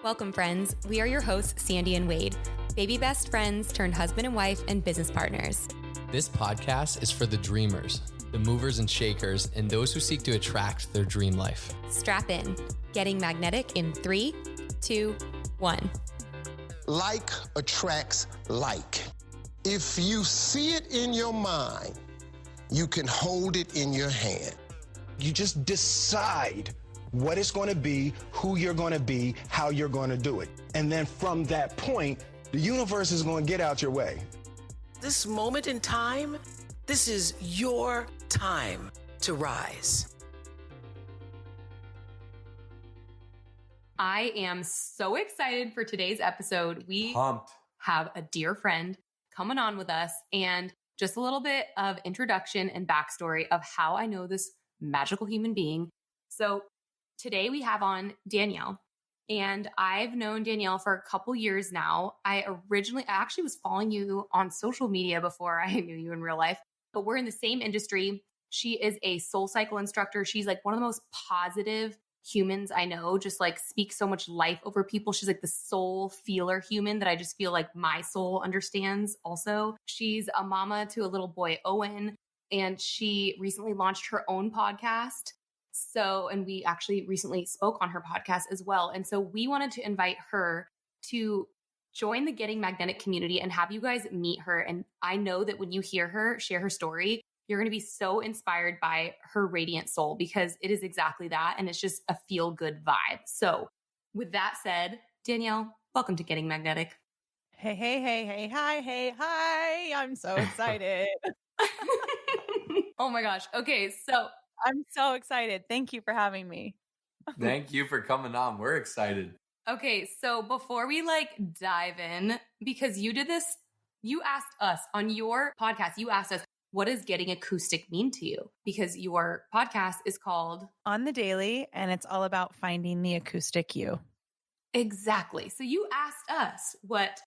Welcome, friends. We are your hosts, Sandy and Wade, baby best friends turned husband and wife and business partners. This podcast is for the dreamers, the movers and shakers, and those who seek to attract their dream life. Strap in. Getting magnetic in 3, 2, 1. Like attracts like. If you see it in your mind, you can hold it in your hand. You just decide what it's going to be, who you're going to be, how you're going to do it. And then from that point, the universe is going to get out your way. This moment in time, this is your time to rise. I am so excited for today's episode. We have a dear friend coming on with us and just a little bit of introduction and backstory of how I know this magical human being. So today we have on Danielle, and I've known Danielle for a couple years now. I actually was following you on social media before I knew you in real life, but we're in the same industry. She is a soul cycle instructor. She's like one of the most positive humans I know, just like speaks so much life over people. She's like the soul feeler human that I just feel like my soul understands also. She's a mama to a little boy, Owen, and she recently launched her own podcast. And we actually recently spoke on her podcast as well. And so we wanted to invite her to join the Getting Magnetic community and have you guys meet her. And I know that when you hear her share her story, you're going to be so inspired by her radiant soul, because it is exactly that. And it's just a feel good vibe. So with that said, Danielle, welcome to Getting Magnetic. Hey, hi. I'm so excited. Oh my gosh. Okay. So I'm so excited. Thank you for having me. Thank you for coming on. We're excited. Okay, so before we dive in, because you did this, you asked us on your podcast, you asked us, what does getting acoustic mean to you? Because your podcast is called On the Daily, and it's all about finding the acoustic you. Exactly. So you asked us what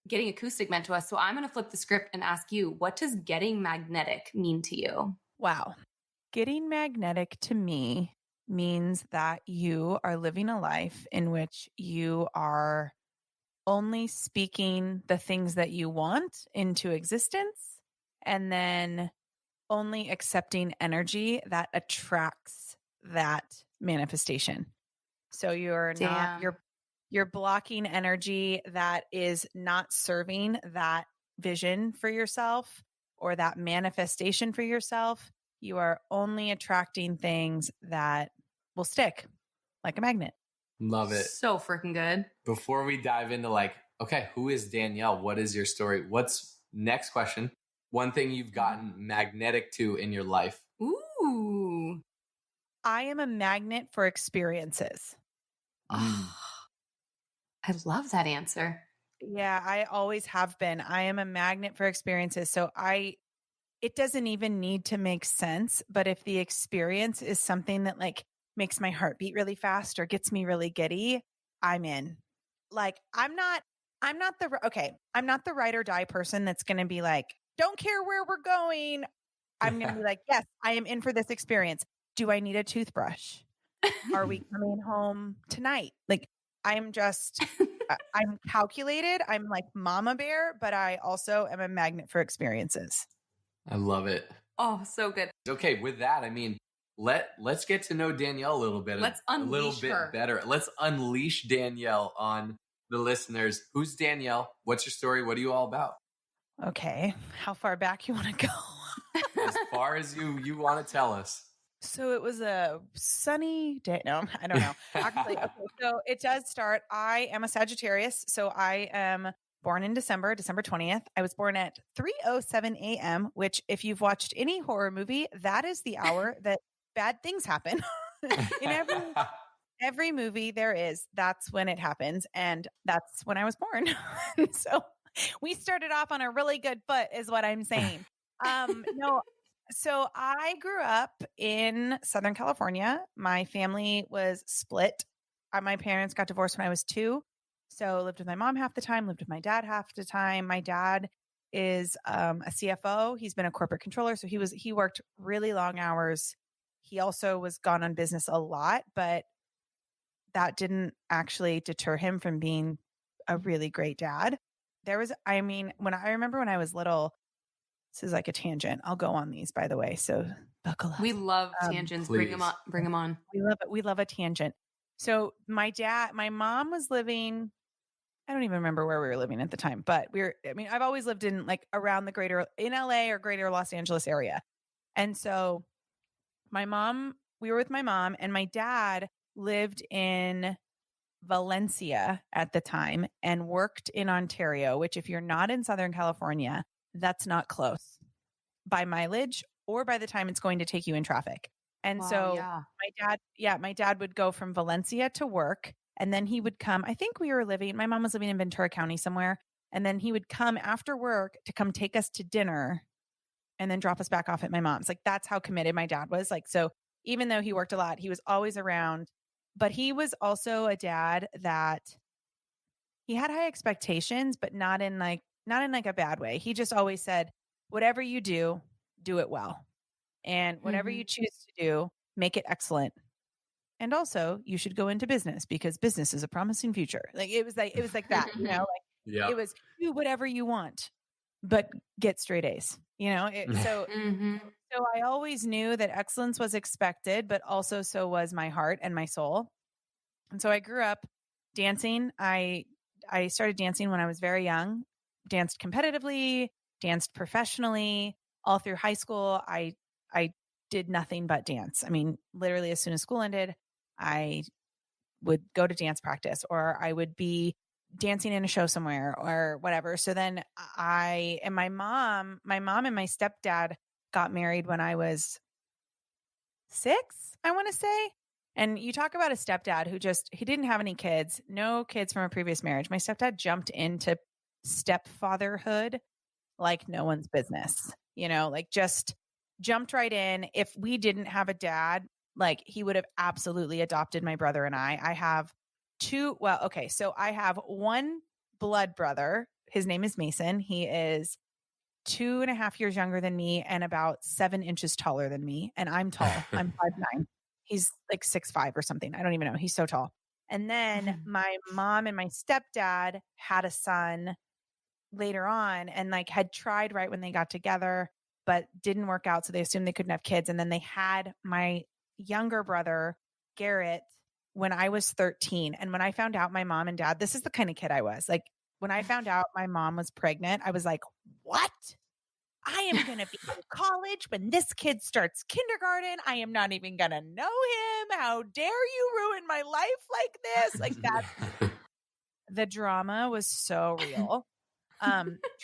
getting acoustic meant to us. So I'm going to flip the script and ask you, what does getting magnetic mean to you? Wow. Getting magnetic to me means that you are living a life in which you are only speaking the things that you want into existence, and then only accepting energy that attracts that manifestation. So you're blocking energy that is not serving that vision for yourself or that manifestation for yourself. You are only attracting things that will stick like a magnet. Love it. So freaking good. Before we dive into okay, who is Danielle? What is your story? What's next question? One thing you've gotten magnetic to in your life. Ooh. I am a magnet for experiences. I love that answer. Yeah, I always have been. I am a magnet for experiences. So it doesn't even need to make sense, but if the experience is something that makes my heart beat really fast or gets me really giddy, I'm in. I'm not the ride or die person that's going to be don't care where we're going. I'm going to be yes, I am in for this experience. Do I need a toothbrush? Are we coming home tonight? I'm calculated. I'm like mama bear, but I also am a magnet for experiences. I love it. Oh, so good. Okay, with that, let's get to know Danielle a little bit. Let's unleash her Better. Let's unleash Danielle on the listeners. Who's Danielle? What's your story? What are you all about? Okay, how far back you want to go? As far as you want to tell us. So it was a sunny day. No, I don't know. Actually, okay, so it does start. I am a Sagittarius, so I am born in December 20th. I was born at 3:07 a.m., which if you've watched any horror movie, that is the hour that bad things happen. In every movie that's when it happens. And that's when I was born. So we started off on a really good foot is what I'm saying. No. So I grew up in Southern California. My family was split. My parents got divorced when I was 2. So lived with my mom half the time, lived with my dad half the time. My dad is a CFO. He's been a corporate controller. So he worked really long hours. He also was gone on business a lot, but that didn't actually deter him from being a really great dad. When I remember when I was little, this is like a tangent. I'll go on these, by the way. So buckle up. We love tangents. Bring them on. Bring them on. We love it. We love a tangent. So my mom was living, I don't even remember where we were living at the time, but I've always lived in like around in LA or greater Los Angeles area. And so we were with my mom, and my dad lived in Valencia at the time and worked in Ontario, which if you're not in Southern California, that's not close by mileage or by the time it's going to take you in traffic. And my dad would go from Valencia to work, and then he would come. I think my mom was living in Ventura County somewhere. And then he would come after work to come take us to dinner and then drop us back off at my mom's. Like, that's how committed my dad was. Like, so even though he worked a lot, he was always around, but he was also a dad that he had high expectations, but not in like a bad way. He just always said, whatever you do, do it well. And whatever you choose to do, make it excellent. And also, you should go into business because business is a promising future. Like it was like that, It was do whatever you want, but get straight A's, So I always knew that excellence was expected, but also so was my heart and my soul. And so I grew up dancing. I started dancing when I was very young, danced competitively, danced professionally. All through high school, I did nothing but dance. I mean, literally as soon as school ended, I would go to dance practice, or I would be dancing in a show somewhere or whatever. So then my mom and my stepdad got married when I was 6, I want to say. And you talk about a stepdad who he didn't have any kids, no kids from a previous marriage. My stepdad jumped into stepfatherhood like no one's business, like just jumped right in. If we didn't have a dad, like he would have absolutely adopted my brother and I. I have so I have one blood brother. His name is Mason. He is 2.5 years younger than me and about 7 inches taller than me. And I'm tall. I'm 5'9". He's like 6'5" or something. I don't even know. He's so tall. And then my mom and my stepdad had a son later on and like had tried right when they got together, but didn't work out. So they assumed they couldn't have kids. And then they had my younger brother, Garrett, when I was 13. And when I found out my mom and dad, this is the kind of kid I was. Like when I found out my mom was pregnant, I was like, what? I am going to be in college when this kid starts kindergarten. I am not even going to know him. How dare you ruin my life like this? Like that. The drama was so real.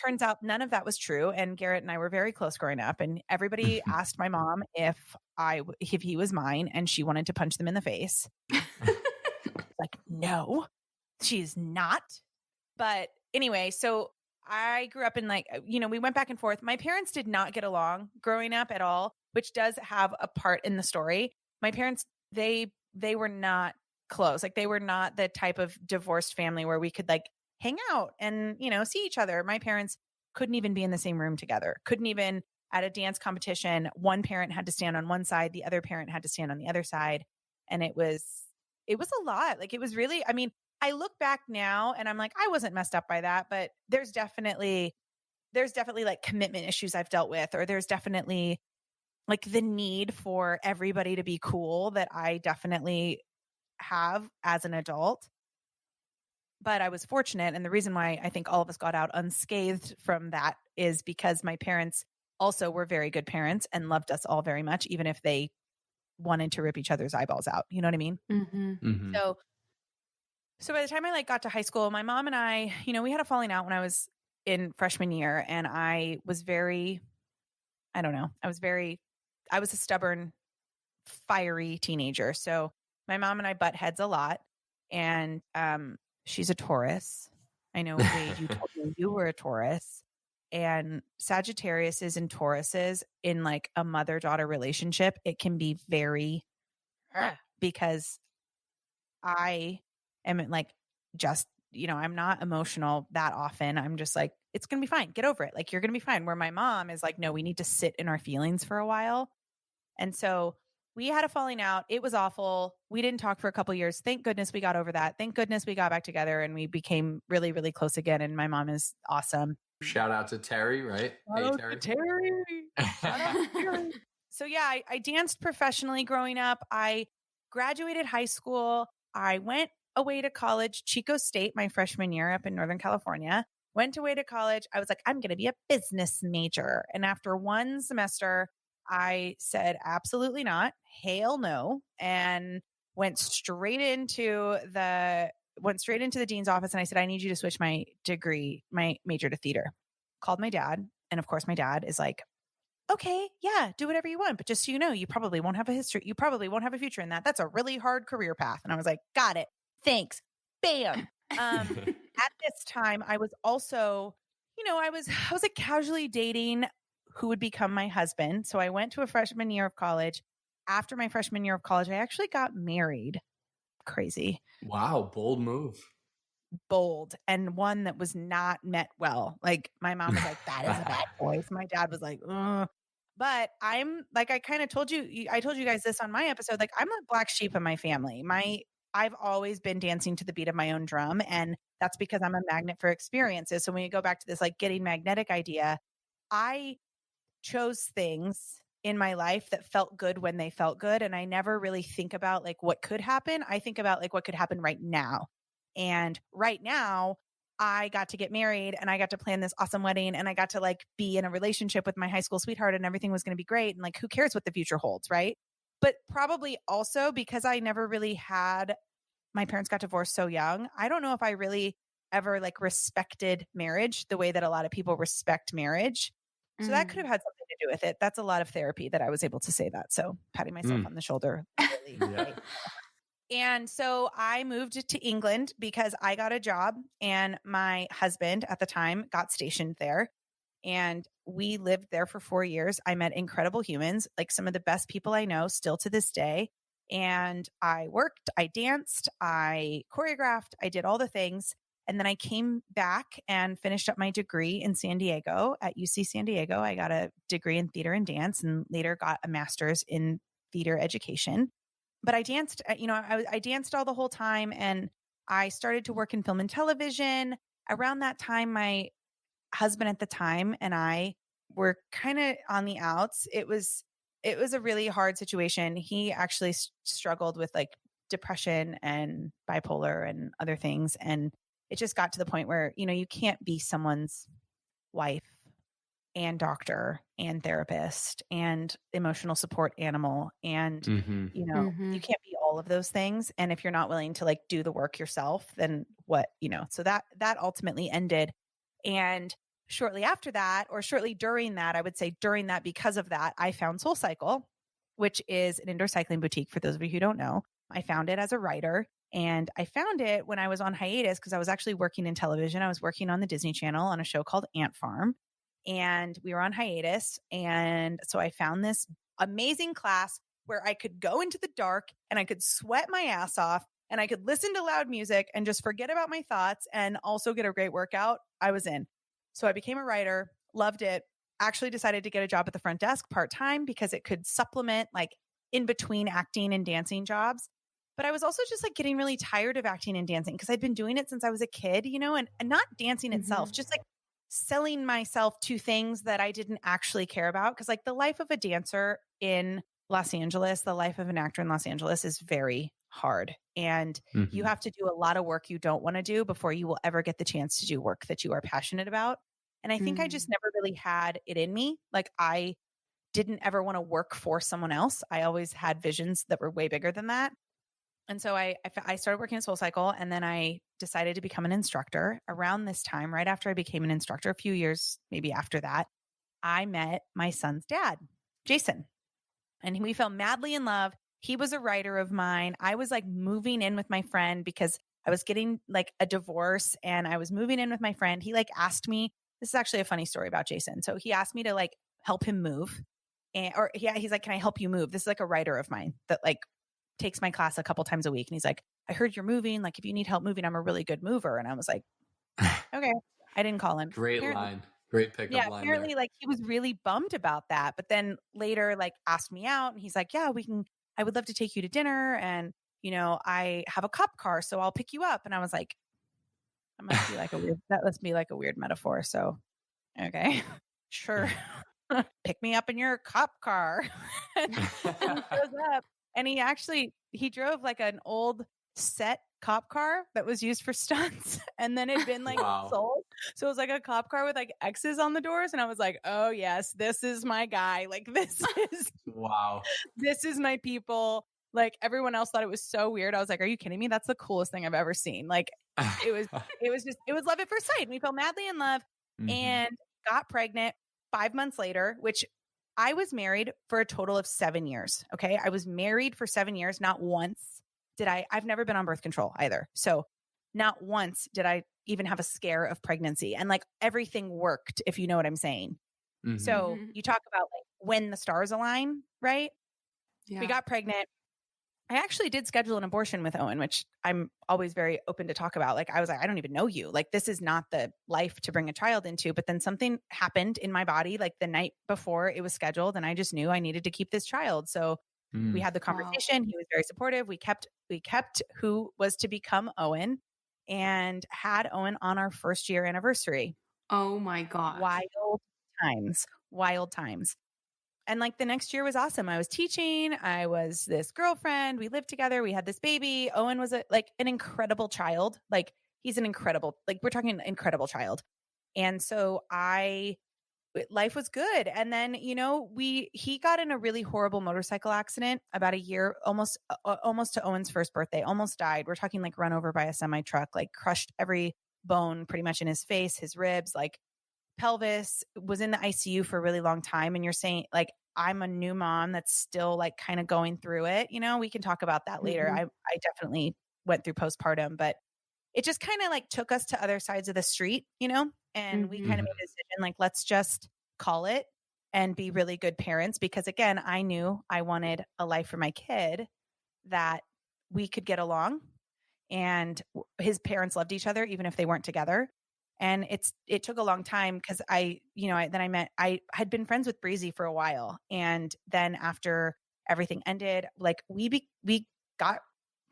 Turns out none of that was true. And Garrett and I were very close growing up. And everybody asked my mom if he was mine, and she wanted to punch them in the face. Like, no, she's not. But anyway, so I grew up in we went back and forth. My parents did not get along growing up at all, which does have a part in the story. My parents, they were not close. Like they were not the type of divorced family where we could like hang out and, see each other. My parents couldn't even be in the same room together. Couldn't even at a dance competition. One parent had to stand on one side. The other parent had to stand on the other side. And it was a lot. Like it was really, I look back now and I'm like, I wasn't messed up by that, but there's definitely like commitment issues I've dealt with, or there's definitely like the need for everybody to be cool that I definitely have as an adult. But I was fortunate. And the reason why I think all of us got out unscathed from that is because my parents also were very good parents and loved us all very much, even if they wanted to rip each other's eyeballs out. You know what I mean? Mm-hmm. Mm-hmm. So by the time I got to high school, my mom and I, we had a falling out when I was in freshman year, and I was I was a stubborn, fiery teenager. So my mom and I butt heads a lot, and she's a Taurus. I know, Wade, you told me you were a Taurus, and Sagittariuses and Tauruses in like a mother-daughter relationship, it can be very, because I am like, just, I'm not emotional that often. I'm just like, it's going to be fine. Get over it. Like, you're going to be fine. Where my mom is like, no, we need to sit in our feelings for a while. And so we had a falling out. It was awful. We didn't talk for a couple years. Thank goodness we got over that. Thank goodness we got back together and we became really, really close again. And my mom is awesome. Shout out to Terry, right? Shout out to Terry. Shout out to Terry. So yeah, I danced professionally growing up. I graduated high school. I went away to college, Chico State, my freshman year up in Northern California. Went away to college. I was like, I'm going to be a business major. And after one semester, I said, absolutely not. Hail no. And went straight into the dean's office. And I said, I need you to switch my degree, my major to theater. Called my dad. And of course, my dad is like, okay, yeah, do whatever you want. But just so you know, you probably won't have a history. You probably won't have a future in that. That's a really hard career path. And I was like, got it. Thanks. Bam. At this time, I was also, I was like casually dating who would become my husband. So I went to a freshman year of college. After my freshman year of college, I actually got married. Crazy. Wow. Bold move. Bold, and one that was not met well. Like my mom was like, that is a bad choice. My dad was like, ugh. But I'm like, I kind of told you, I told you guys this on my episode, like I'm a black sheep in my family. I've always been dancing to the beat of my own drum. And that's because I'm a magnet for experiences. So when you go back to this, like getting magnetic idea, I chose things in my life that felt good when they felt good. And I never really think about like what could happen. I think about like what could happen right now. And right now I got to get married and I got to plan this awesome wedding and I got to like be in a relationship with my high school sweetheart and everything was going to be great. And like, who cares what the future holds, right? But probably also because I never really had, my parents got divorced so young. I don't know if I really ever like respected marriage the way that a lot of people respect marriage. So that could have had something to do with it. That's a lot of therapy that I was able to say that. So patting myself on the shoulder. Really, yeah. And so I moved to England because I got a job and my husband at the time got stationed there. And we lived there for 4 years. I met incredible humans, like some of the best people I know still to this day. And I worked, I danced, I choreographed, I did all the things. And then I came back and finished up my degree in San Diego at UC San Diego. I got a degree in theater and dance and later got a master's in theater education. But I danced, I danced all the whole time and I started to work in film and television. Around that time, my husband at the time and I were kind of on the outs. It was a really hard situation. He actually struggled with like depression and bipolar and other things. And it just got to the point where, you can't be someone's wife and doctor and therapist and emotional support animal. And, you can't be all of those things. And if you're not willing to like do the work yourself, then what, so that ultimately ended. And shortly after that, or shortly during that, I would say during that, because of that, I found Soul Cycle, which is an indoor cycling boutique. For those of you who don't know, I found it as a writer. And I found it when I was on hiatus because I was actually working in television. I was working on the Disney Channel on a show called Ant Farm. And we were on hiatus. And so I found this amazing class where I could go into the dark and I could sweat my ass off and I could listen to loud music and just forget about my thoughts and also get a great workout. I was in. So I became a writer, loved it, actually decided to get a job at the front desk part-time because it could supplement like in between acting and dancing jobs. But I was also just like getting really tired of acting and dancing because I'd been doing it since I was a kid, and not dancing itself, just like selling myself to things that I didn't actually care about. Because like the life of a dancer in Los Angeles, the life of an actor in Los Angeles is very hard. And you have to do a lot of work you don't want to do before you will ever get the chance to do work that you are passionate about. And I think I just never really had it in me. Like I didn't ever want to work for someone else. I always had visions that were way bigger than that. And so I started working at Soul Cycle and then I decided to become an instructor. Around this time, right after I became an instructor, a few years maybe after that, I met my son's dad, Jason, and we fell madly in love. He was a writer of mine. I was like moving in with my friend because I was getting like a divorce and I was moving in with my friend. He like asked me, this is actually a funny story about Jason. So he asked me to like help him move he's like, can I help you move? This is like a writer of mine that like takes my class a couple times a week. And he's like, I heard you're moving. Like if you need help moving, I'm a really good mover. And I was like, okay. I didn't call him. Great line. Great pickup line. Apparently like he was really bummed about that. But then later like asked me out and he's like, yeah, we can I would love to take you to dinner. And, I have a cop car, so I'll pick you up. And I was like, that must be like a weird metaphor. So, okay, sure. Pick me up in your cop car. And he shows up, and he drove like an old set cop car that was used for stunts, and then it'd been like sold. So it was like a cop car with like X's on the doors. And I was like, oh yes, this is my guy. Like this is this is my people. Like everyone else thought it was so weird. I was like, are you kidding me? That's the coolest thing I've ever seen. Like it was love at first sight. We fell madly in love and got pregnant 5 months later, which I was married for a total of 7 years. Okay. I was married for 7 years. Not once I've never been on birth control either. So not once did I even have a scare of pregnancy, and like everything worked, if you know what I'm saying. So you talk about like when the stars align, right? Yeah. We got pregnant. I actually did schedule an abortion with Owen, which I'm always very open to talk about. Like I was like, I don't even know you. Like this is not the life to bring a child into. But then something happened in my body like the night before it was scheduled, and I just knew I needed to keep this child. So we had the conversation. He was very supportive. We kept who was to become Owen, and had Owen on our first year anniversary. Oh my God. Wild times. And like the next year was awesome. I was teaching. I was this girlfriend. We lived together. We had this baby. Owen was an incredible child. Like he's an incredible, like we're talking an incredible child. And so life was good. And then, he got in a really horrible motorcycle accident about a year, almost to Owen's first birthday, almost died. We're talking like run over by a semi truck, like crushed every bone pretty much in his face, his ribs, like pelvis, was in the ICU for a really long time. And you're saying like, I'm a new mom that's still like kind of going through it. We can talk about that later. I definitely went through postpartum, but it just kind of like took us to other sides of the street, and we kind of made a decision, like, let's just call it and be really good parents. Because again, I knew I wanted a life for my kid that we could get along, and his parents loved each other, even if they weren't together. And it took a long time because I had been friends with Breezy for a while. And then after everything ended, like we got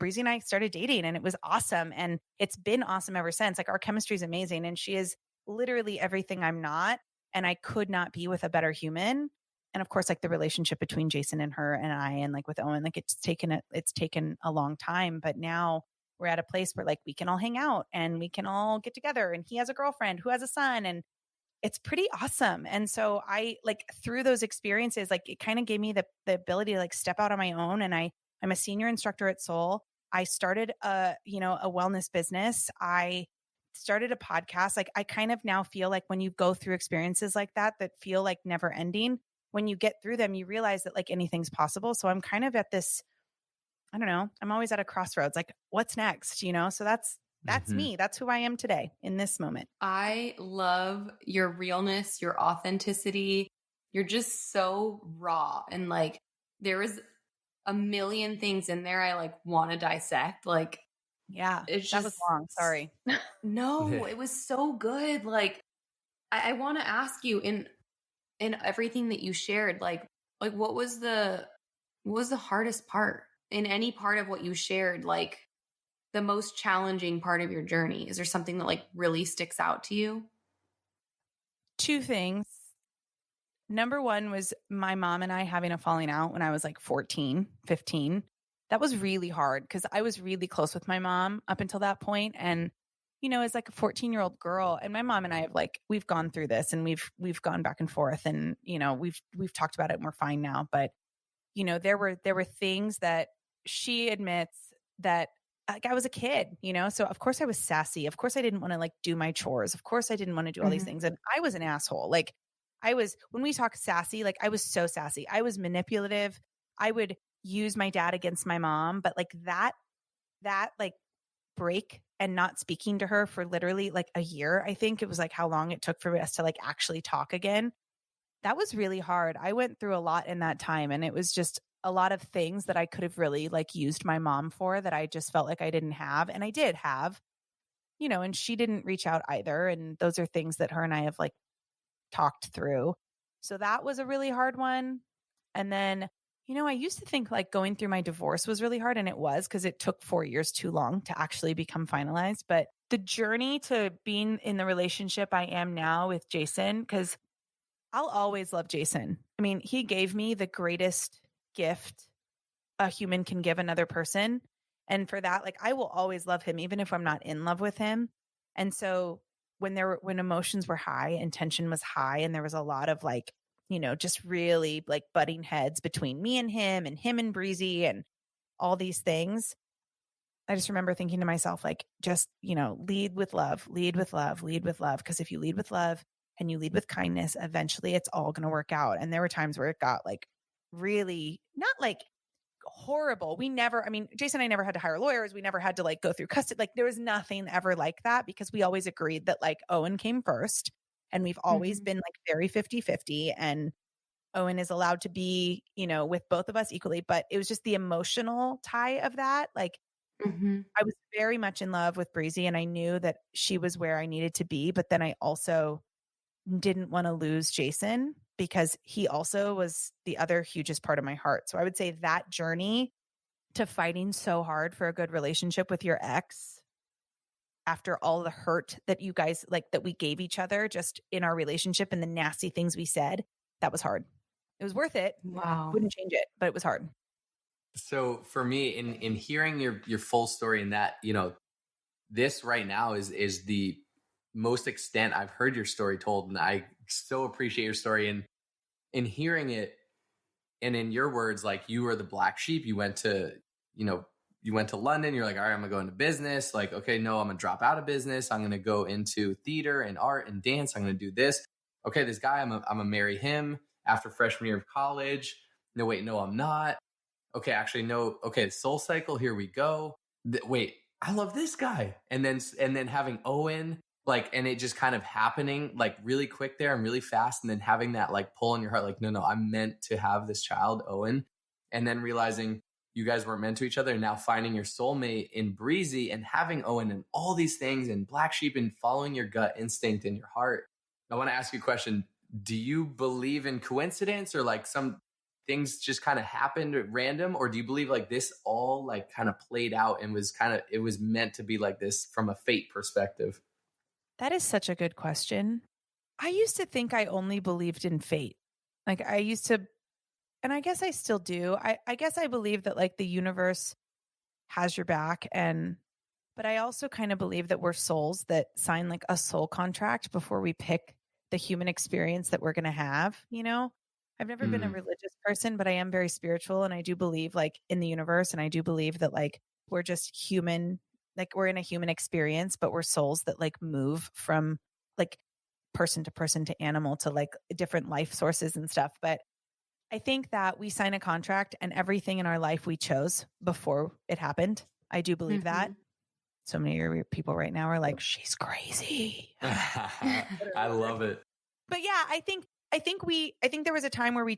Breezy and I started dating, and it was awesome. And it's been awesome ever since. Like our chemistry is amazing, and she is literally everything I'm not. And I could not be with a better human. And of course, like the relationship between Jason and her and I, and like with Owen, like it's taken a long time, but now we're at a place where like we can all hang out and we can all get together, and he has a girlfriend who has a son, and it's pretty awesome. And so I like through those experiences, like it kind of gave me the ability to like step out on my own. And I'm a senior instructor at Soul. I started a wellness business. I started a podcast. Like I kind of now feel like when you go through experiences like that feel like never ending, when you get through them, you realize that like anything's possible. So I'm kind of at this, I don't know, I'm always at a crossroads, like what's next, So that's me. That's who I am today in this moment. I love your realness, your authenticity. You're just so raw. And like, there was a million things in there I like want to dissect. Like, yeah, that was long. Sorry. No, it was so good. Like, I want to ask you in everything that you shared, like what was the hardest part in any part of what you shared? Like the most challenging part of your journey? Is there something that like really sticks out to you? Two things. Number one was my mom and I having a falling out when I was like 14, 15. That was really hard because I was really close with my mom up until that point. And, as like a 14-year-old girl, and my mom and I have like, we've gone through this, and we've gone back and forth, and, we've talked about it, and we're fine now. But, there were things that she admits that like I was a kid, so of course I was sassy. Of course I didn't want to like do my chores. Of course I didn't want to do all these things. And I was an asshole. Like when we talk sassy, like I was so sassy. I was manipulative. I would use my dad against my mom, but like that like break and not speaking to her for literally like a year, I think it was like how long it took for us to like actually talk again. That was really hard. I went through a lot in that time, and it was just a lot of things that I could have really like used my mom for that I just felt like I didn't have. And I did have, and she didn't reach out either. And those are things that her and I have like talked through. So that was a really hard one. And then, I used to think like going through my divorce was really hard, and it was because it took 4 years too long to actually become finalized. But the journey to being in the relationship I am now with Jason, because I'll always love Jason. I mean, he gave me the greatest gift a human can give another person. And for that, like I will always love him, even if I'm not in love with him. And so when emotions were high and tension was high, and there was a lot of like, just really like butting heads between me and him and Breezy and all these things. I just remember thinking to myself, like, just, lead with love, lead with love, lead with love. Because if you lead with love and you lead with kindness, eventually it's all going to work out. And there were times where it got like really not like horrible. Jason and I never had to hire lawyers. We never had to like go through custody. Like there was nothing ever like that because we always agreed that like Owen came first, and we've always been like very 50-50, and Owen is allowed to be, with both of us equally. But it was just the emotional tie of that. Like I was very much in love with Breezy, and I knew that she was where I needed to be. But then I also didn't want to lose Jason because he also was the other hugest part of my heart. So I would say that journey to fighting so hard for a good relationship with your ex after all the hurt that you guys like that we gave each other just in our relationship and the nasty things we said, that was hard. It was worth it. Wow. Wouldn't change it, but it was hard. So for me, in hearing your full story, and that, this right now is the most extent I've heard your story told. And I so appreciate your story, and in hearing it, and in your words, like you were the black sheep. You went to London. You're like, all right, I'm gonna go into business. Like, okay, no, I'm gonna drop out of business. I'm gonna go into theater and art and dance. I'm gonna do this. Okay, this guy, I'm gonna marry him after freshman year of college. No, wait, no, I'm not. Okay, actually, no. Okay, Soul Cycle, here we go. Wait, I love this guy. And then having Owen, like, and it just kind of happening like really quick there and really fast. And then having that like pull in your heart, like, no, I'm meant to have this child, Owen. And then realizing you guys weren't meant to each other, and now finding your soulmate in Breezy and having Owen and all these things and Black Sheep and following your gut instinct in your heart. I want to ask you a question. Do you believe in coincidence, or like some things just kind of happened at random, or do you believe like this all like kind of played out and it was meant to be like this from a fate perspective? That is such a good question. I used to think I only believed in fate. Like I used to, and I guess I still do. I guess I believe that like the universe has your back, but I also kind of believe that we're souls that sign like a soul contract before we pick the human experience that we're going to have, I've never been a religious person, but I am very spiritual, and I do believe like in the universe, and I do believe that like we're just human, like we're in a human experience, but we're souls that like move from like person to animal to like different life sources and stuff. But I think that we sign a contract, and everything in our life we chose before it happened. I do believe that. So many people right now are like, she's crazy. I love it. But yeah, I think there was a time where we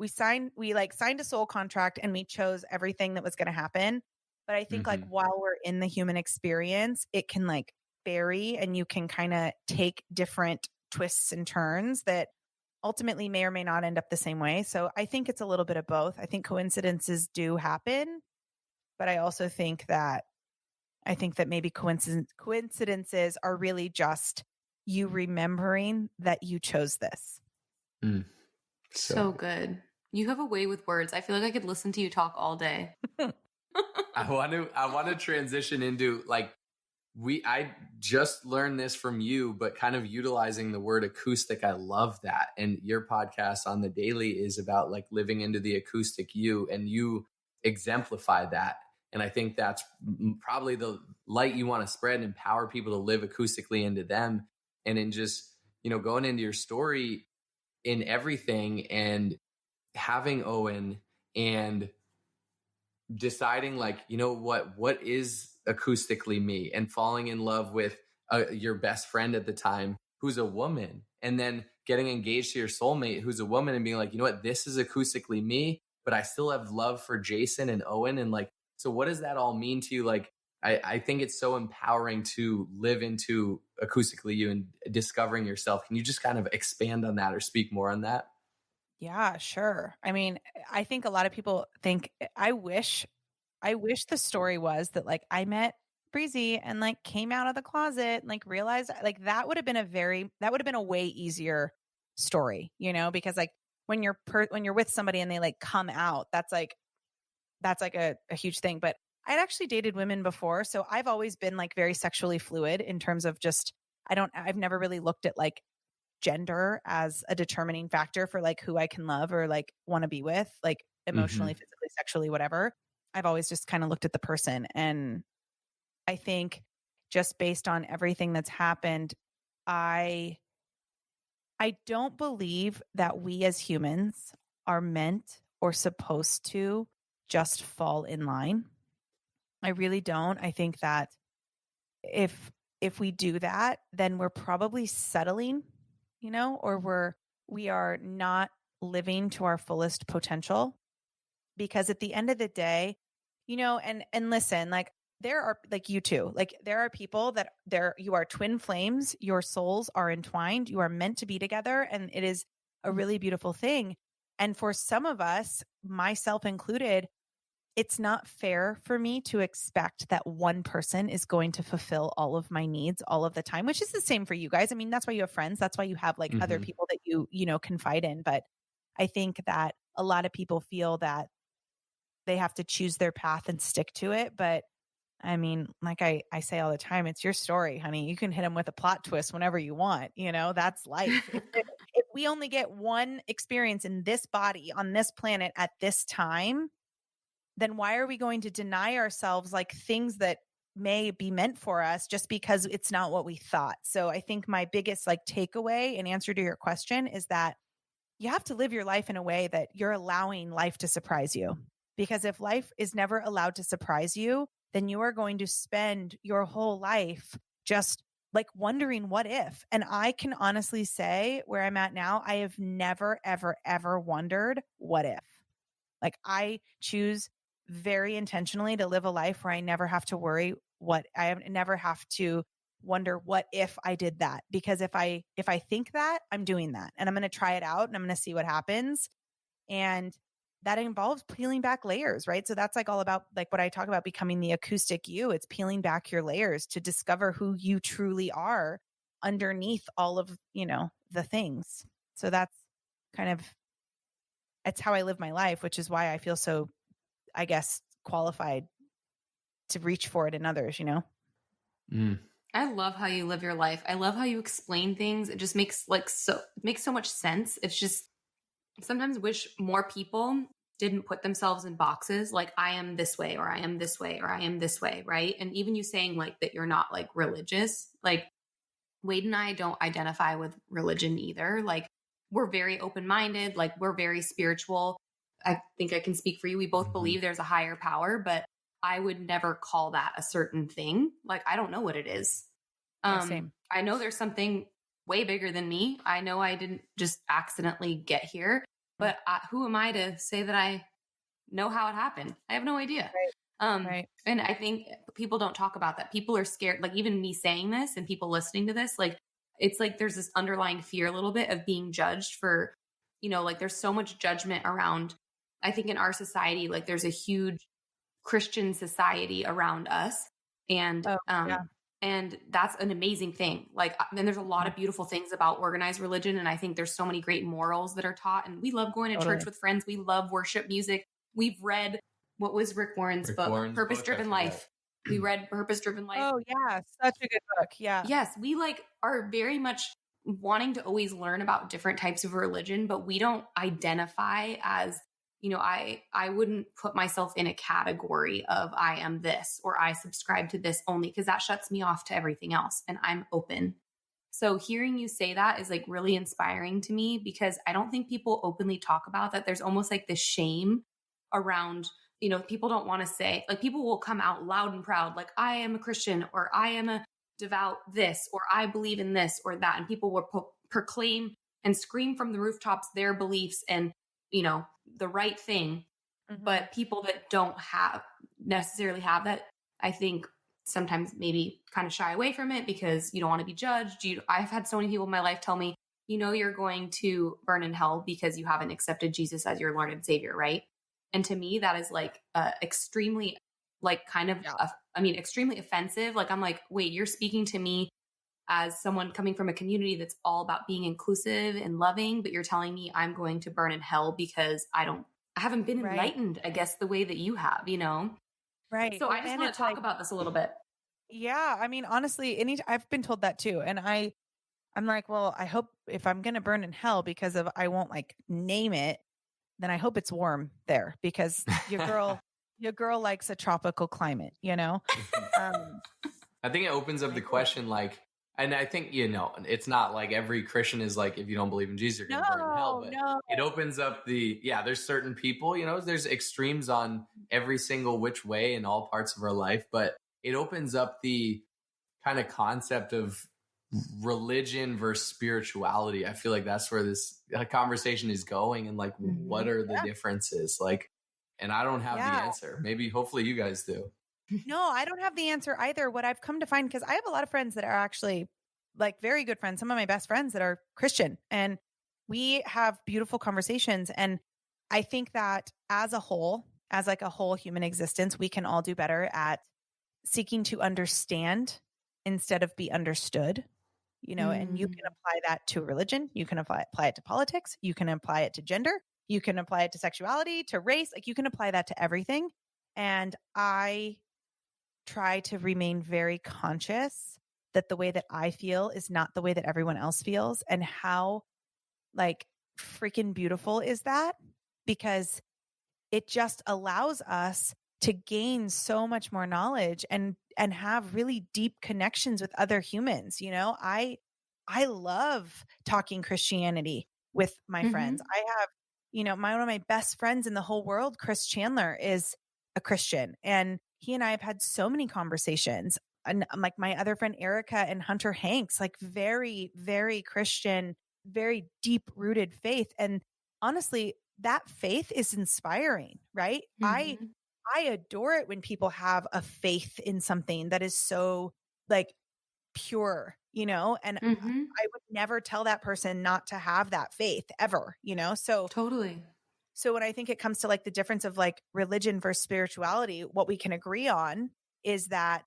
signed a soul contract, and we chose everything that was going to happen. But I think like while we're in the human experience, it can like vary, and you can kind of take different twists and turns that ultimately may or may not end up the same way. So I think it's a little bit of both. I think coincidences do happen, but I also think that maybe coincidences are really just you remembering that you chose this. So good. You have a way with words. I feel like I could listen to you talk all day. I want to transition into like, I just learned this from you, but kind of utilizing the word acoustic. I love that. And your podcast on the daily is about like living into the acoustic you, and you exemplify that. And I think that's probably the light you want to spread and empower people to live acoustically into them. And in just, going into your story in everything, and having Owen, and deciding like, what is acoustically me, and falling in love with your best friend at the time, who's a woman, and then getting engaged to your soulmate, who's a woman, and being like, this is acoustically me, but I still have love for Jason and Owen. And like, so what does that all mean to you? Like, I think it's so empowering to live into acoustically you and discovering yourself. Can you just kind of expand on that or speak more on that? Yeah, sure. I mean, I think a lot of people think I wish the story was that like I met Breezy and like came out of the closet and like realized like that would have been a way easier story, because like when you're with somebody and they like come out, that's like a huge thing. But I'd actually dated women before, so I've always been like very sexually fluid in terms of just I've never really looked at like gender as a determining factor for like who I can love or like want to be with, like emotionally, physically, sexually, whatever. I've always just kind of looked at the person. And I think just based on everything that's happened, I don't believe that we as humans are meant or supposed to just fall in line. I really don't. I think that if we do that, then we're probably settling, or we are not living to our fullest potential. Because at the end of the day, and listen, like there are like you too, like there are people that you are twin flames, your souls are entwined, you are meant to be together, and it is a really beautiful thing. And for some of us, myself included, it's not fair for me to expect that one person is going to fulfill all of my needs all of the time, which is the same for you guys. I mean, that's why you have friends. That's why you have like other people that you confide in. But I think that a lot of people feel that they have to choose their path and stick to it. But I mean, like I say all the time, it's your story, honey. You can hit them with a plot twist whenever you want. That's life. If we only get one experience in this body on this planet at this time, then why are we going to deny ourselves like things that may be meant for us just because it's not what we thought? So I think my biggest like takeaway in answer to your question is that you have to live your life in a way that you're allowing life to surprise you. Because if life is never allowed to surprise you, then you are going to spend your whole life just like wondering what if. And I can honestly say where I'm at now, I have never, ever, ever wondered what if. Like I choose very intentionally to live a life where I never have to worry I never have to wonder what if I did that. Because if I think that, I'm doing that and I'm going to try it out and I'm going to see what happens. And that involves peeling back layers, right? So that's like all about like what I talk about becoming the acoustic you. It's peeling back your layers to discover who you truly are underneath all of, the things. So that's kind of, it's how I live my life, which is why I feel so, I guess, qualified to reach for it in others, I love how you live your life. I love how you explain things. It just makes so much sense. It's just sometimes wish more people didn't put themselves in boxes like I am this way or I am this way or I am this way, right? And even you saying like that you're not like religious, like Wade and I don't identify with religion either. Like we're very open-minded, like we're very spiritual. I think I can speak for you. We both believe there's a higher power, but I would never call that a certain thing. Like I don't know what it is. Same. I know there's something way bigger than me. I know I didn't just accidentally get here, but who am I to say that I know how it happened? I have no idea. Right. And I think people don't talk about that. People are scared. Like even me saying this and people listening to this, like it's like there's this underlying fear a little bit of being judged for, like there's so much judgment around. I think in our society, like there's a huge Christian society around us. And and that's an amazing thing. Like, then there's a lot of beautiful things about organized religion. And I think there's so many great morals that are taught. And we love going to church with friends. We love worship music. We've read, what was Rick Warren's book? Purpose Driven Life. We read Purpose Driven Life. Oh yeah. Such a good book. Yeah. Yes. We like are very much wanting to always learn about different types of religion, but we don't identify as, I wouldn't put myself in a category of I am this or I subscribe to this only, because that shuts me off to everything else and I'm open. So hearing you say that is like really inspiring to me, because I don't think people openly talk about that. There's almost like this shame around, people don't want to say, like people will come out loud and proud, like I am a Christian or I am a devout this or I believe in this or that. And people will proclaim and scream from the rooftops their beliefs and, the right thing. But people that don't necessarily have that, I think sometimes maybe kind of shy away from it because you don't want to be judged. I've had so many people in my life tell me, you know, you're going to burn in hell because you haven't accepted Jesus as your Lord and Savior, right? And to me, that is like extremely, like kind of, extremely offensive. Like, I'm like, wait, you're speaking to me as someone coming from a community that's all about being inclusive and loving, but you're telling me I'm going to burn in hell because I haven't been enlightened, I guess, the way that you have, you know? Right. So I just want to talk about this a little bit. Yeah. I mean, honestly, I've been told that too. And I'm like, well, I hope if I'm going to burn in hell because of, I won't like name it, then I hope it's warm there because your girl likes a tropical climate, you know? I think it opens up the question, like, and I think, you know, it's not like every Christian is like, if you don't believe in Jesus, you're going to burn in hell. But it opens up there's certain people, you know, there's extremes on every single which way in all parts of our life. But it opens up the kind of concept of religion versus spirituality. I feel like that's where this conversation is going. And like, what are the differences? Like, and I don't have the answer. Maybe, hopefully you guys do. No, I don't have the answer either. What I've come to find, because I have a lot of friends that are actually like very good friends, some of my best friends that are Christian, and we have beautiful conversations. And I think that as a whole, as like a whole human existence, we can all do better at seeking to understand instead of be understood, you know, and you can apply that to religion. You can apply it to politics. You can apply it to gender. You can apply it to sexuality, to race. Like you can apply that to everything. And I try to remain very conscious that the way that I feel is not the way that everyone else feels. And how like freaking beautiful is that? Because it just allows us to gain so much more knowledge and have really deep connections with other humans. You know, I love talking Christianity with my friends. I have, you know, one of my best friends in the whole world, Chris Chandler, is a Christian, and he and I have had so many conversations. And like my other friend Erica and Hunter Hanks, like very, very Christian, very deep rooted faith. And honestly, that faith is inspiring, right? I adore it when people have a faith in something that is so like pure, you know, and I would never tell that person not to have that faith ever, you know? So totally. So when I think it comes to like the difference of like religion versus spirituality, what we can agree on is that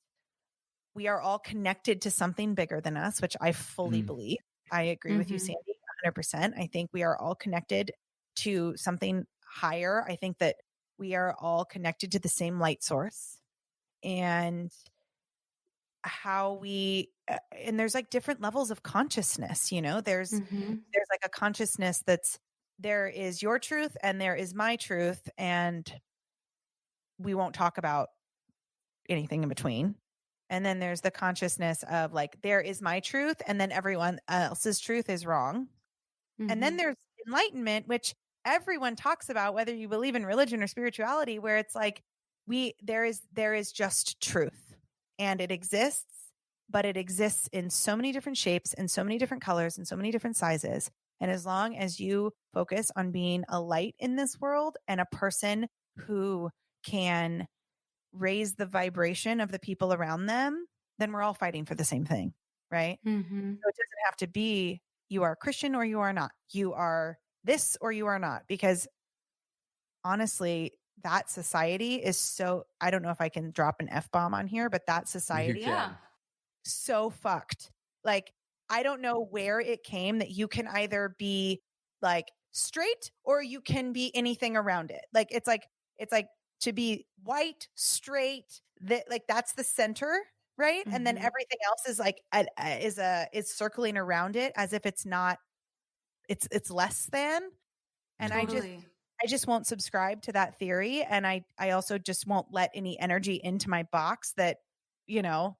we are all connected to something bigger than us, which I fully believe. I agree with you, Sandy, 100%. I think we are all connected to something higher. I think that we are all connected to the same light source, and how we and there's like different levels of consciousness, you know, there's like a consciousness that's, there is your truth and there is my truth, and we won't talk about anything in between. And then there's the consciousness of like, there is my truth and then everyone else's truth is wrong. And then there's enlightenment, which everyone talks about, whether you believe in religion or spirituality, where it's like there is just truth, and it exists, but it exists in so many different shapes and so many different colors and so many different sizes. And as long as you focus on being a light in this world and a person who can raise the vibration of the people around them, then we're all fighting for the same thing, right? So it doesn't have to be you are a Christian or you are not. You are this or you are not. Because honestly, that society is so, I don't know if I can drop an F-bomb on here, but that society, so fucked. Like, I don't know where it came that you can either be like straight or you can be anything around it. Like, it's like to be white, straight, that like, that's the center. Right. And then everything else is like, is circling around it as if it's not, it's less than. And I just won't subscribe to that theory. And I also just won't let any energy into my box that, you know,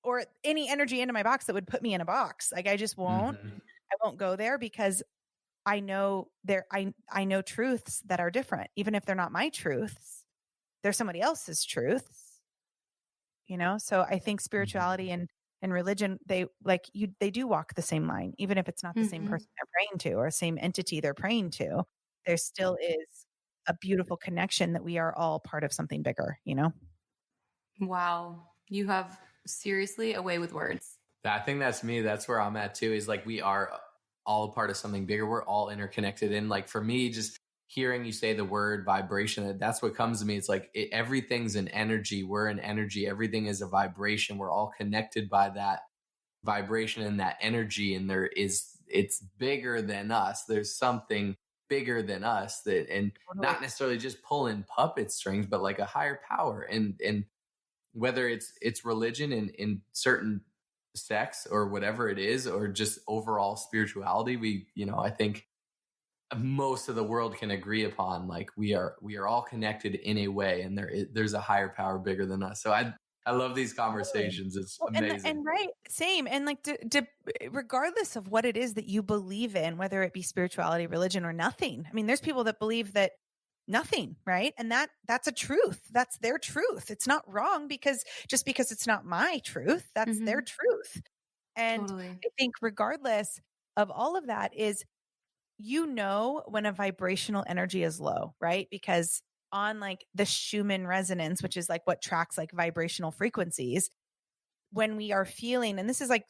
or any energy into my box that would put me in a box. Like, I just won't, I won't go there, because I know I know truths that are different. Even if they're not my truths, they're somebody else's truths, you know? So I think spirituality and religion, they do walk the same line, even if it's not the same person they're praying to or same entity they're praying to. There still is a beautiful connection that we are all part of something bigger, you know? Wow. You have seriously a way with words. I think that's me. That's where I'm at too, is like, we are all a part of something bigger. We're all interconnected. And like for me, just hearing you say the word vibration, that's what comes to me. It's like everything's an energy. We're an energy. Everything is a vibration. We're all connected by that vibration and that energy. And it's bigger than us. There's something bigger than us and not necessarily just pulling puppet strings, but like a higher power. And whether it's religion in certain sects or whatever it is, or just overall spirituality, I think most of the world can agree upon, like we are all connected in a way, and there's a higher power bigger than us. So I love these conversations. It's amazing. And right, same. And like, regardless of what it is that you believe in, whether it be spirituality, religion, or nothing. I mean, there's people that believe that nothing, right? And that's a truth. That's their truth. It's not wrong because it's not my truth, that's their truth. And Totally. I think regardless of all of that is, when a vibrational energy is low, right? Because on like the Schumann resonance, which is like what tracks like vibrational frequencies, when we are feeling, and this is like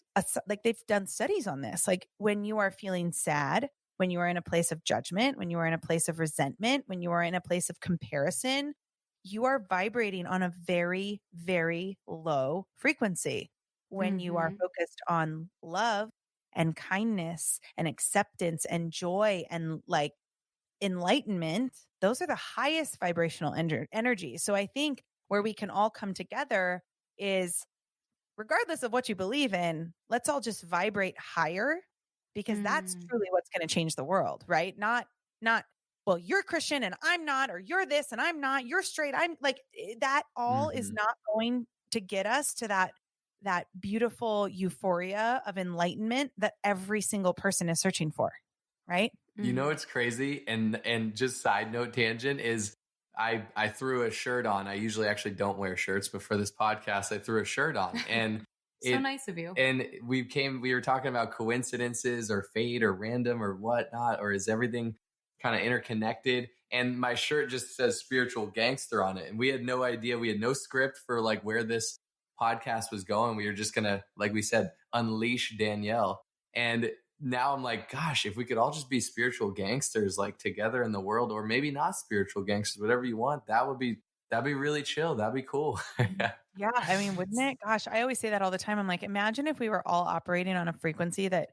they've done studies on this, like when you are feeling sad, when you are in a place of judgment, when you are in a place of resentment, when you are in a place of comparison, you are vibrating on a very, very low frequency. When you are focused on love and kindness and acceptance and joy and like enlightenment, those are the highest vibrational energy. So I think where we can all come together is, regardless of what you believe in, let's all just vibrate higher, because that's truly what's going to change the world, right? Not, well, you're Christian and I'm not, or you're this and I'm not, you're straight. I'm like, that all is not going to get us to that beautiful euphoria of enlightenment that every single person is searching for. Right. You know, it's crazy. And just side note tangent is I threw a shirt on. I usually actually don't wear shirts, but for this podcast, I threw a shirt on, and so nice of you. And we were talking about coincidences or fate or random or whatnot, or is everything kind of interconnected? And my shirt just says spiritual gangster on it. And we had no idea. We had no script for like where this podcast was going. We were just going to, like we said, unleash Danielle. And now I'm like, gosh, if we could all just be spiritual gangsters, like together in the world, or maybe not spiritual gangsters, whatever you want, that'd be really chill. That'd be cool. Yeah. I mean, wouldn't it? Gosh, I always say that all the time. I'm like, imagine if we were all operating on a frequency that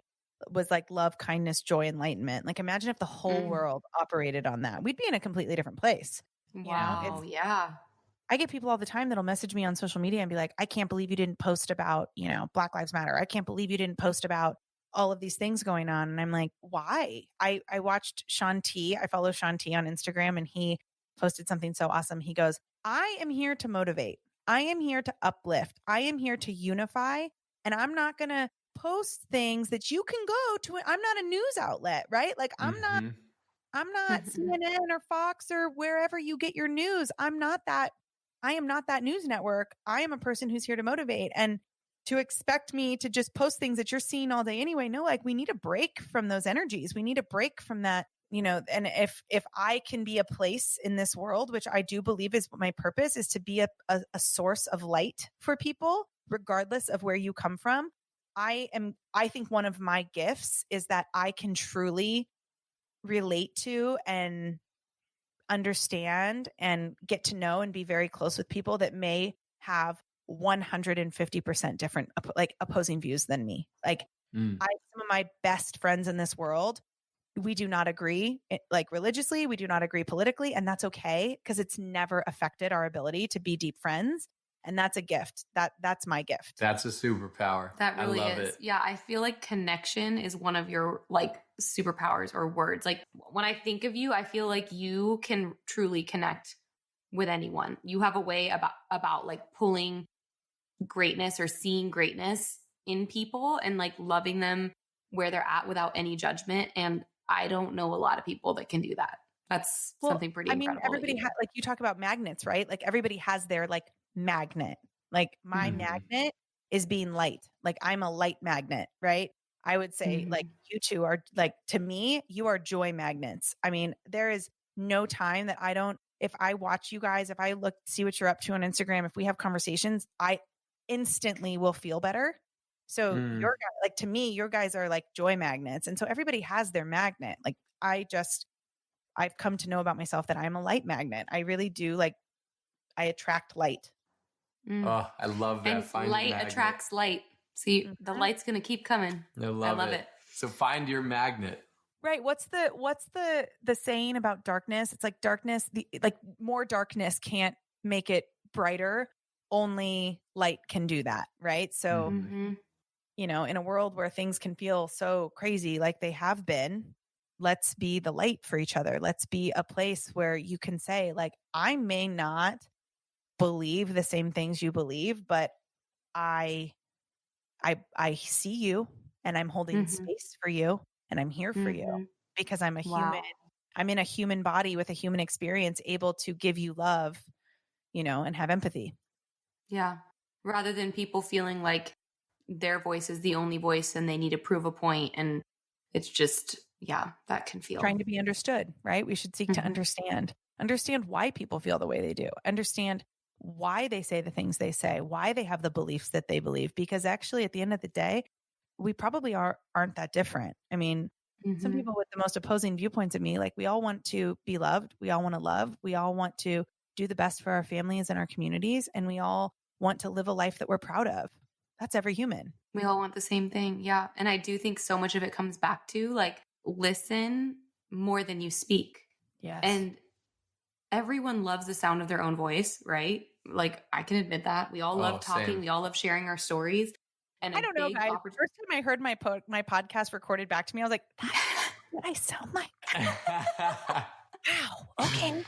was like love, kindness, joy, enlightenment. Like, imagine if the whole world operated on that. We'd be in a completely different place. Wow. Yeah. I get people all the time that'll message me on social media and be like, I can't believe you didn't post about, Black Lives Matter. I can't believe you didn't post about all of these things going on. And I'm like, why? I watched Sean T. I follow Sean T on Instagram, and he posted something so awesome. He goes, I am here to motivate. I am here to uplift. I am here to unify. And I'm not going to post things that you can go to. I'm not a news outlet, right? Like I'm not CNN or Fox or wherever you get your news. I am not that news network. I am a person who's here to motivate. And to expect me to just post things that you're seeing all day anyway, no, like we need a break from those energies. We need a break from that, and if I can be a place in this world, which I do believe is my purpose, is to be a source of light for people, regardless of where you come from. I think one of my gifts is that I can truly relate to and understand and get to know and be very close with people that may have 150% different, like opposing views than me. Like some of my best friends in this world, we do not agree like religiously, we do not agree politically, and that's okay, because it's never affected our ability to be deep friends. And that's a gift. That's my gift. That's a superpower. That really I love is. it. Yeah. I feel like connection is one of your like superpowers or words. Like when I think of you, I feel like you can truly connect with anyone. You have a way about like pulling greatness or seeing greatness in people and like loving them where they're at without any judgment. And I don't know a lot of people that can do that. That's something pretty incredible. Everybody like you talk about magnets, right? Like everybody has their like magnet. Like my magnet is being light. Like I'm a light magnet, right? I would say like you two are like, to me, you are joy magnets. I mean, there is no time that I don't, if I watch you guys, if I see what you're up to on Instagram, if we have conversations, I instantly will feel better. So your guy, like to me, your guys are like joy magnets. And so everybody has their magnet. Like I've come to know about myself that I'm a light magnet. I really do like, I attract light. Oh, I love that. And Find light attracts light. See, the light's going to keep coming. I love it. So find your magnet. Right. What's the saying about darkness? It's like darkness, like more darkness can't make it brighter. Only light can do that. Right. So, in a world where things can feel so crazy like they have been, let's be the light for each other. Let's be a place where you can say, like, I may not believe the same things you believe, but I see you and I'm holding space for you and I'm here for you because I'm a human. I'm in a human body with a human experience, able to give you love, and have empathy. Yeah. Rather than people feeling like their voice is the only voice and they need to prove a point. And it's just, that can feel trying to be understood, right? We should seek to understand why people feel the way they do, understand why they say the things they say, why they have the beliefs that they believe, because actually at the end of the day, we probably aren't that different. I mean, some people with the most opposing viewpoints of me, like we all want to be loved. We all want to love. We all want to do the best for our families and our communities. And we all want to live a life that we're proud of. That's every human. We all want the same thing. Yeah. And I do think so much of it comes back to like, listen more than you speak. Yes. And everyone loves the sound of their own voice, right? Like I can admit that. We all love talking. Same. We all love sharing our stories. And I don't know, guys. The first time I heard my podcast recorded back to me, I was like, that's what I sound like. Wow. Okay.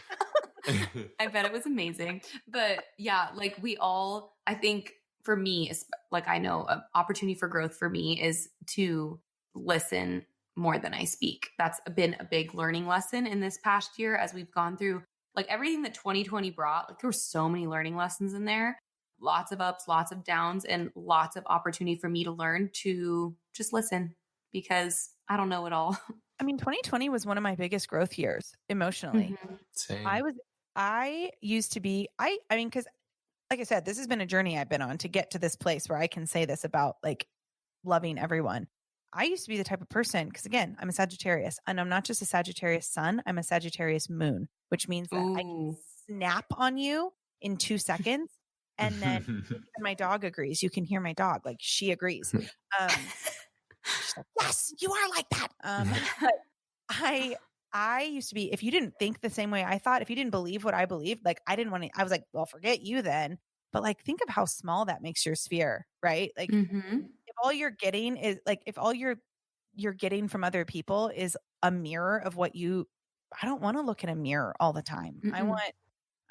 I bet it was amazing. But yeah, like I think for me, like I know an opportunity for growth for me is to listen more than I speak. That's been a big learning lesson in this past year as we've gone through like everything that 2020 brought. Like there were so many learning lessons in there. Lots of ups, lots of downs, and lots of opportunity for me to learn to just listen because I don't know it all. I mean, 2020 was one of my biggest growth years emotionally. Same. I used to be, I mean, because like I said, this has been a journey I've been on to get to this place where I can say this about like loving everyone. I used to be the type of person, because again, I'm a Sagittarius and I'm not just a Sagittarius sun, I'm a Sagittarius moon, which means that I can snap on you in 2 seconds. And then my dog agrees. You can hear my dog. Like she agrees. She's like, yes, you are like that. But I used to be, if you didn't think the same way I thought, if you didn't believe what I believed, like I didn't want to, I was like, well, forget you then. But like, think of how small that makes your sphere, right? Like if all you're getting is like, if all you're getting from other people is a mirror of what I don't want to look in a mirror all the time. I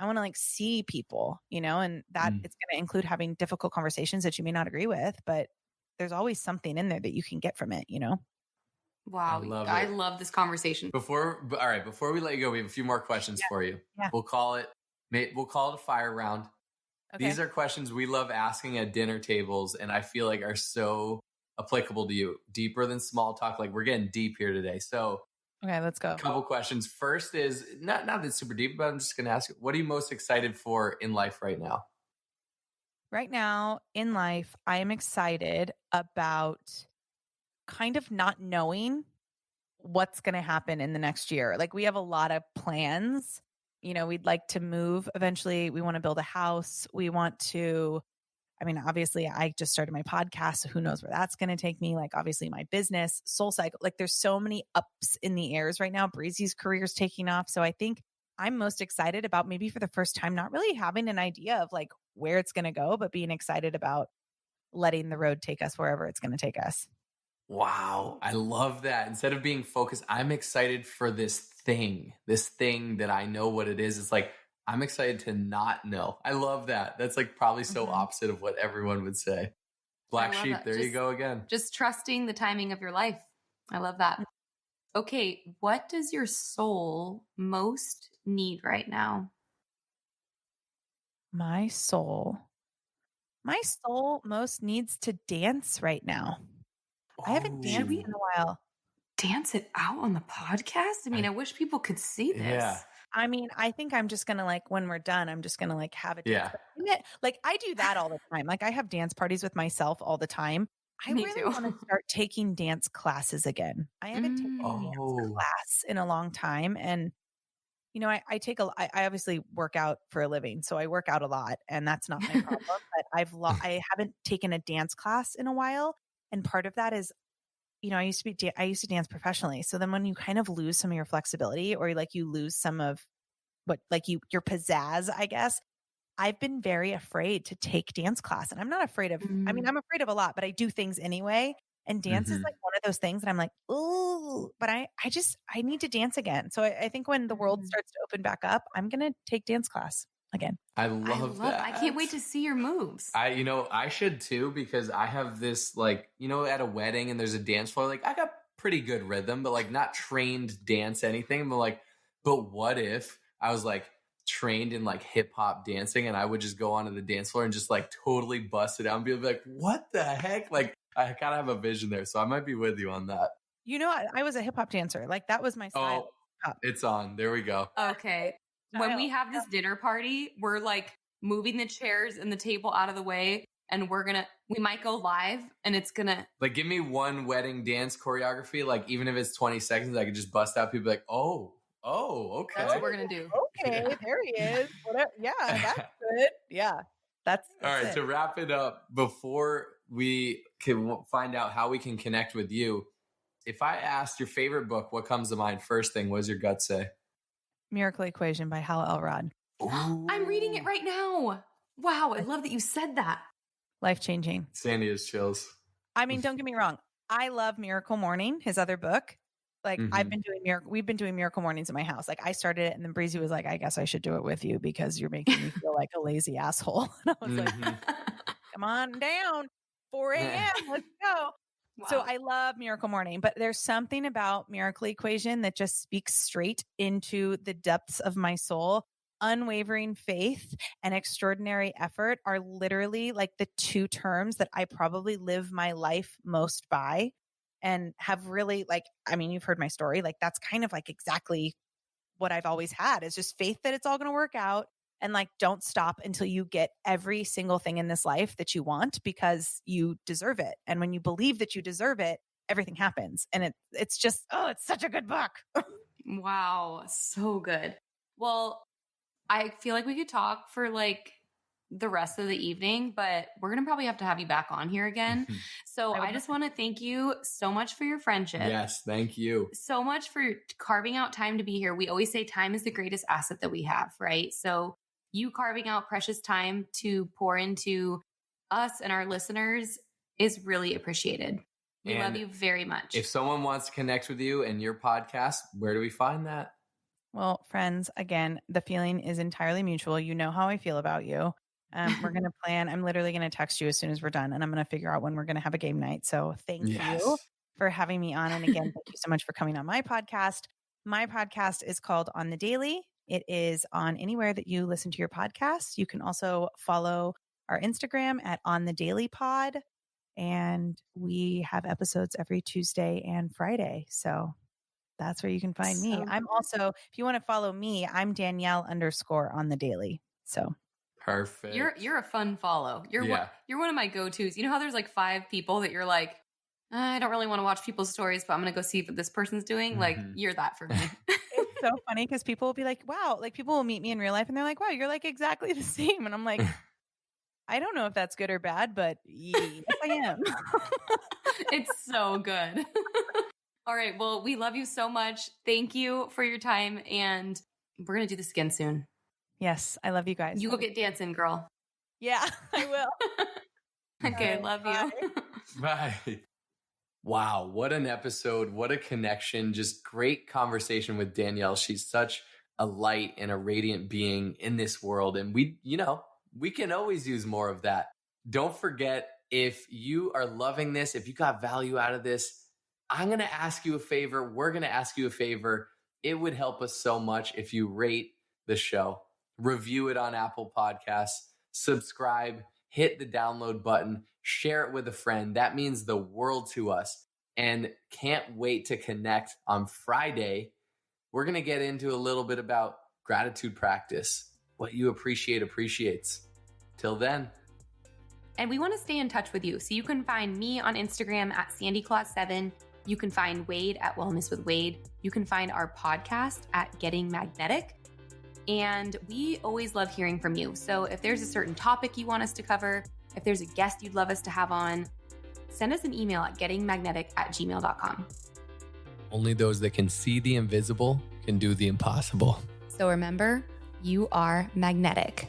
want to like see people, and that it's going to include having difficult conversations that you may not agree with, but there's always something in there that you can get from it, Wow. I love this conversation. Before we let you go, we have a few more questions for you. Yeah. We'll call it a fire round. Okay. These are questions we love asking at dinner tables, and I feel like are so applicable to you. Deeper than small talk. Like we're getting deep here today. So okay, let's go. A couple questions. First is not that super deep, but I'm just going to ask you, what are you most excited for in life right now? Right now in life, I am excited about kind of not knowing what's going to happen in the next year. Like we have a lot of plans. We'd like to move eventually. We want to build a house. We want to, obviously I just started my podcast. So who knows where that's going to take me? Like obviously my business, Soul Cycle, like there's so many ups in the airs right now. Breezy's career is taking off. So I think I'm most excited about maybe for the first time, not really having an idea of like where it's going to go, but being excited about letting the road take us wherever it's going to take us. Wow. I love that. Instead of being focused, I'm excited for this thing that I know what it is. It's like, I'm excited to not know. I love that. That's like probably so opposite of what everyone would say. Black sheep. There you go again. Just trusting the timing of your life. I love that. Okay. What does your soul most need right now? My soul most needs to dance right now. I haven't danced in a while. Dance it out on the podcast? I wish people could see this. Yeah. I think I'm just going to like, when we're done, I'm just going to like have a dance. Yeah. Like I do that all the time. Like I have dance parties with myself all the time. I Me really too. want to start taking dance classes again. I haven't taken a dance class in a long time. And, you know, I obviously work out for a living, so I work out a lot, and that's not my problem, but I haven't taken a dance class in a while. And part of that is, you know, I used to dance professionally. So then when you kind of lose some of your flexibility, or like you lose some of what, like your pizzazz, I guess, I've been very afraid to take dance class. And I'm not afraid of, I mean, I'm afraid of a lot, but I do things anyway. And dance is like one of those things that I'm like, oh, but I need to dance again. So I think when the world starts to open back up, I'm going to take dance class again. I love that. I can't wait to see your moves. I should too, because I have this, like, you know, at a wedding and there's a dance floor, like I got pretty good rhythm, but like not trained dance anything. But what if I was like trained in like hip hop dancing and I would just go onto the dance floor and just like totally bust it out and be like, what the heck? Like I kind of have a vision there. So I might be with you on that. You know, I was a hip hop dancer. Like that was my style. Oh, it's on. There we go. Okay. When we have this dinner party, we're like moving the chairs and the table out of the way, and we might go live, and it's gonna like, give me one wedding dance choreography. Like even if it's 20 seconds, I could just bust out. People like, oh, okay. That's what we're gonna do. Okay, yeah. There he is. Yeah, that's good. Yeah, that's all right. it. To wrap it up, before we can find out how we can connect with you, if I asked your favorite book, what comes to mind first thing? What does your gut say? Miracle Equation by Hal Elrod. I'm reading it right now. Wow, I love that you said that. Life-changing. Sandy has chills. I mean, don't get me wrong. I love Miracle Morning, his other book. Like we've been doing Miracle Mornings in my house. Like I started it, and then Breezy was like, I guess I should do it with you because you're making me feel like a lazy asshole. And I was like, come on down, 4 a.m. Let's go. Wow. So I love Miracle Morning, but there's something about Miracle Equation that just speaks straight into the depths of my soul. Unwavering faith and extraordinary effort are literally like the two terms that I probably live my life most by, and have really, like, I mean, you've heard my story. Like that's kind of like exactly what I've always had, is just faith that it's all going to work out. And like, don't stop until you get every single thing in this life that you want, because you deserve it. And when you believe that you deserve it, everything happens. And it's just, it's such a good book. Wow. So good. Well, I feel like we could talk for like the rest of the evening, but we're going to probably have to have you back on here again. So I just want to thank you so much for your friendship. Yes. Thank you so much for carving out time to be here. We always say time is the greatest asset that we have, right? So you carving out precious time to pour into us and our listeners is really appreciated. We love you very much. If someone wants to connect with you and your podcast, where do we find that? Well, friends, again, the feeling is entirely mutual. You know how I feel about you. We're going to plan. I'm literally going to text you as soon as we're done, and I'm going to figure out when we're going to have a game night. So thank you for having me on. And again, thank you so much for coming on my podcast. My podcast is called On the Daily. It is on anywhere that you listen to your podcasts. You can also follow our Instagram at On the Daily Pod. And we have episodes every Tuesday and Friday. So that's where you can find me. I'm also, if you want to follow me, I'm Danielle _ on the daily. So perfect. You're a fun follow. You're one of my go-tos. You know how there's like 5 people that you're like, I don't really want to watch people's stories, but I'm going to go see what this person's doing. Like, you're that for me. It's so funny because people will be like, wow, like people will meet me in real life and they're like, wow, you're like exactly the same. And I'm like, I don't know if that's good or bad, but yes, I am. It's so good. All right. Well, we love you so much. Thank you for your time. And we're going to do this again soon. Yes. I love you guys. You go get dancing, girl. Yeah, I will. Okay. Right, love bye. You. Bye. Wow. What an episode. What a connection. Just great conversation with Danielle. She's such a light and a radiant being in this world. And we can always use more of that. Don't forget, if you are loving this, if you got value out of this, I'm going to ask you a favor. We're going to ask you a favor. It would help us so much if you rate the show, review it on Apple Podcasts, subscribe, hit the download button, share it with a friend. That means the world to us. And can't wait to connect on Friday. We're going to get into a little bit about gratitude practice. What you appreciate appreciates. Till then. And we want to stay in touch with you. So you can find me on Instagram at SandyClaus7. You can find Wade at Wellness with Wade. You can find our podcast at Getting Magnetic. And we always love hearing from you. So if there's a certain topic you want us to cover, if there's a guest you'd love us to have on, send us an email at gettingmagnetic@gmail.com. Only those that can see the invisible can do the impossible. So remember, you are magnetic.